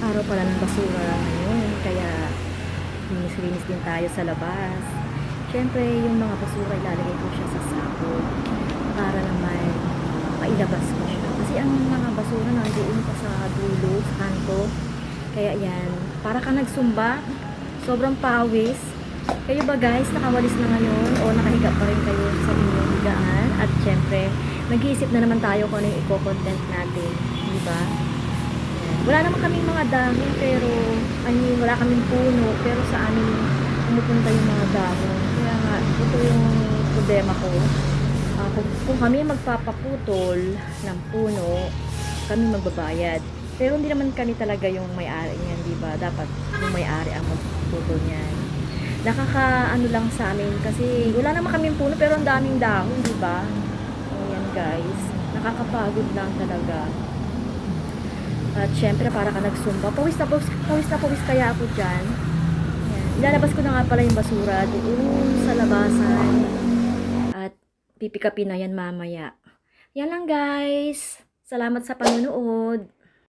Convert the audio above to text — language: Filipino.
Araw pala ng basura ngayon, kaya linis-linis din tayo sa labas. Siyempre, yung mga basura ilalagay ko siya sa sako para naman mailabas ko siya. Kasi ang mga basura nandoon pa sa dulo, sa kanto. Kaya yan, para ka nagsumba, sobrang pawis. Kayo ba guys, nakawalis na ngayon o nakahiga pa rin kayo sa inyong higaan? At syempre, nag-iisip na naman tayo kung ano yung i-content natin, di ba? Wala naman kaming mga dahon, pero wala kaming puno, pero sa amin pumupunta yung mga dahon. Kaya nga, ito yung problema ko. Kung kami magpapaputol ng puno, kami magbabayad. Pero hindi naman kami talaga yung may-ari niyan, di ba? Dapat yung may-ari ang magpuputol niyan. Nakakaano lang sa amin kasi wala naman kaming puno pero ang daming dahon, di ba? Ayan guys, nakakapagod lang talaga. At syempre para ka nagsumba. Pawis na pawis kaya ako dyan. Ayan. Ilalabas ko na nga pala yung basura doon sa labasan. At pipikapin na yan mamaya. Yan lang guys. Salamat sa panonood.